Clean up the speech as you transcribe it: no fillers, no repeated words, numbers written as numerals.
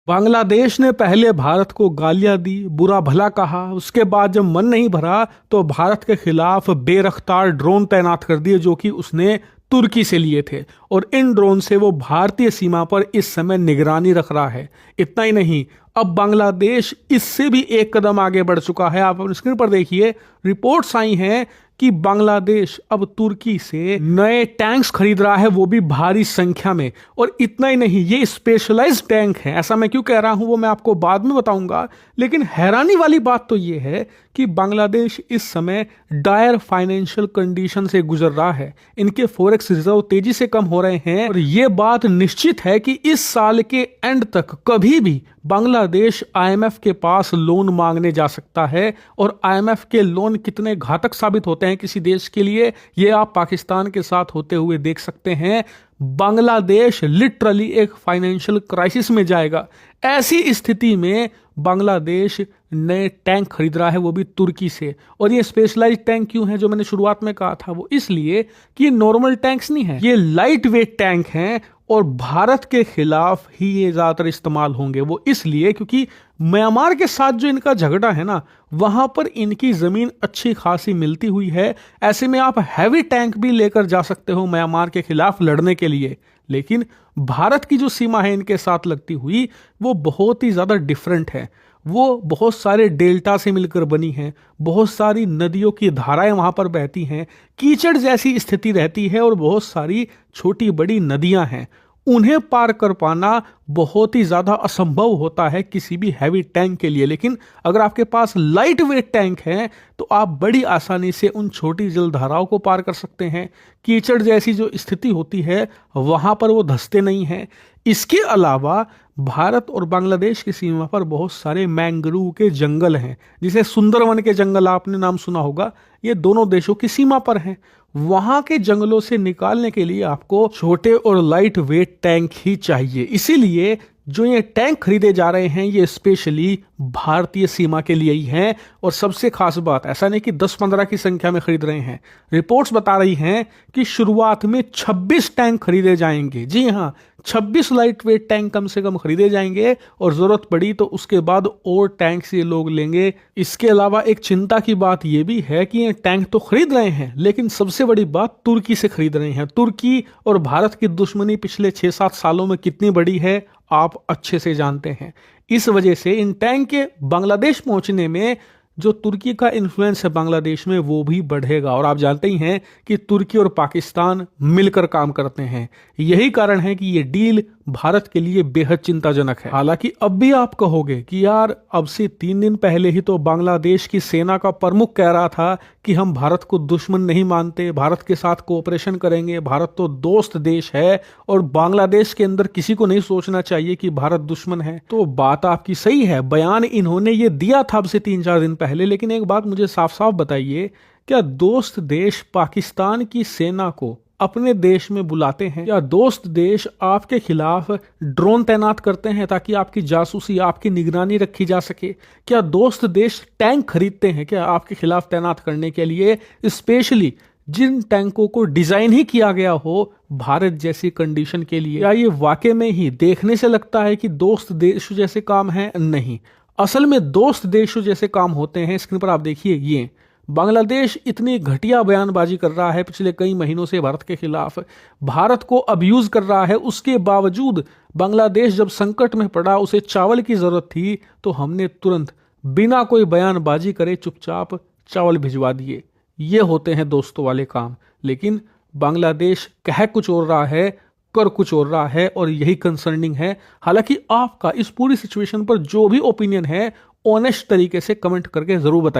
बांग्लादेश ने पहले भारत को गालियां दी, बुरा भला कहा। उसके बाद जब मन नहीं भरा तो भारत के खिलाफ बेरख्तार ड्रोन तैनात कर दिए जो कि उसने तुर्की से लिए थे, और इन ड्रोन से वो भारतीय सीमा पर इस समय निगरानी रख रहा है। इतना ही नहीं, अब बांग्लादेश इससे भी एक कदम आगे बढ़ चुका है। आप अपनी स्क्रीन पर देखिए, रिपोर्ट्स आई हैं कि बांग्लादेश अब तुर्की से नए टैंक्स खरीद रहा है, वो भी भारी संख्या में। और इतना ही नहीं, ये स्पेशलाइज्ड टैंक है। ऐसा मैं क्यों कह रहा हूं वो मैं आपको बाद में बताऊंगा, लेकिन हैरानी वाली बात तो ये है कि बांग्लादेश इस समय डायर फाइनेंशियल कंडीशन से गुजर रहा है। इनके फॉरेक्स रिजर्व तेजी से कम हो रहे हैं, और ये बात निश्चित है कि इस साल के एंड तक कभी भी बांग्लादेश आईएमएफ के पास लोन मांगने जा सकता है। और आईएमएफ के लोन कितने घातक साबित होते हैं किसी देश के लिए, ये आप पाकिस्तान के साथ होते हुए देख सकते हैं। बांग्लादेश लिटरली एक फाइनेंशियल क्राइसिस में जाएगा। ऐसी स्थिति में बांग्लादेश नए टैंक खरीद रहा है, वो भी तुर्की से। और ये स्पेशलाइज्ड टैंक क्यों है, जो मैंने शुरुआत में कहा था, वो इसलिए कि ये नॉर्मल टैंक्स नहीं है, ये लाइट वेट टैंक हैं। और भारत के खिलाफ ही ये ज्यादातर इस्तेमाल होंगे। वो इसलिए क्योंकि म्यांमार के साथ जो इनका झगड़ा है ना, वहां पर इनकी जमीन अच्छी खासी मिलती हुई है। ऐसे में आप हैवी टैंक भी लेकर जा सकते हो म्यांमार के खिलाफ लड़ने के लिए। लेकिन भारत की जो सीमा है इनके साथ लगती हुई, वो बहुत ही ज्यादा डिफरेंट है। वो बहुत सारे डेल्टा से मिलकर बनी है, बहुत सारी नदियों की धाराएं वहां पर बहती हैं, कीचड़ जैसी स्थिति रहती है, और बहुत सारी छोटी बड़ी नदियां हैं। उन्हें पार कर पाना बहुत ही ज्यादा असंभव होता है किसी भी हैवी टैंक के लिए। लेकिन अगर आपके पास लाइट वेट टैंक है तो आप बड़ी आसानी से उन छोटी जलधाराओं को पार कर सकते हैं। कीचड़ जैसी जो स्थिति होती है वहां पर वो धंसते नहीं हैं। इसके अलावा भारत और बांग्लादेश की सीमा पर बहुत सारे मैंग्रोव के जंगल हैं, जिसे सुंदरवन के जंगल आपने नाम सुना होगा। ये दोनों देशों की सीमा पर हैं। वहां के जंगलों से निकालने के लिए आपको छोटे और लाइट वेट टैंक ही चाहिए। इसीलिए जो ये टैंक खरीदे जा रहे हैं ये स्पेशली भारतीय सीमा के लिए ही हैं। और सबसे खास बात, ऐसा नहीं कि 10-15 की संख्या में खरीद रहे हैं। रिपोर्ट्स बता रही हैं कि शुरुआत में 26 टैंक खरीदे जाएंगे। जी हाँ, 26 लाइट वेट टैंक कम से कम खरीदे जाएंगे, और जरूरत पड़ी तो उसके बाद और टैंक्स ये लोग लेंगे। इसके अलावा एक चिंता की बात ये भी है कि ये टैंक तो खरीद रहे हैं, लेकिन सबसे बड़ी बात तुर्की से खरीद रहे हैं। तुर्की और भारत की दुश्मनी पिछले 6-7 सालों में कितनी बड़ी है आप अच्छे से जानते हैं। इस वजह से इन टैंक के बांग्लादेश पहुंचने में जो तुर्की का इन्फ्लुएंस है बांग्लादेश में, वो भी बढ़ेगा। और आप जानते ही हैं कि तुर्की और पाकिस्तान मिलकर काम करते हैं। यही कारण है कि ये डील भारत के लिए बेहद चिंताजनक है। हालांकि अब भी आप कहोगे कि यार, अब से 3 दिन पहले ही तो बांग्लादेश की सेना का प्रमुख कह रहा था कि हम भारत को दुश्मन नहीं मानते, भारत के साथ कोऑपरेशन करेंगे, भारत तो दोस्त देश है, और बांग्लादेश के अंदर किसी को नहीं सोचना चाहिए कि भारत दुश्मन है। तो बात आपकी सही है, बयान इन्होंने ये दिया था अब से 3-4 दिन पहले। लेकिन एक बात मुझे साफ साफ बताइए, क्या दोस्त देश पाकिस्तान की सेना को अपने देश में बुलाते हैं, या दोस्त देश आपके खिलाफ ड्रोन तैनात करते हैं ताकि आपकी जासूसी, आपकी निगरानी रखी जा सके? क्या दोस्त देश टैंक खरीदते हैं क्या आपके खिलाफ तैनात करने के लिए, स्पेशली जिन टैंकों को डिजाइन ही किया गया हो भारत जैसी कंडीशन के लिए? या ये वाकई में ही देखने से लगता है कि दोस्त देश जैसे काम है? नहीं, असल में दोस्त देशों जैसे काम होते हैं। स्क्रीन पर आप देखिए, ये बांग्लादेश इतनी घटिया बयानबाजी कर रहा है पिछले कई महीनों से भारत के खिलाफ, भारत को अब्यूज कर रहा है। उसके बावजूद बांग्लादेश जब संकट में पड़ा, उसे चावल की जरूरत थी, तो हमने तुरंत बिना कोई बयानबाजी करे चुपचाप चावल भिजवा दिए। ये होते हैं दोस्तों वाले काम। लेकिन बांग्लादेश कह कुछ और रहा है, कर कुछ और रहा है, और यही कंसर्निंग है। हालांकि आपका इस पूरी सिचुएशन पर जो भी ओपिनियन है, ऑनेस्ट तरीके से कमेंट करके जरूर बताइए।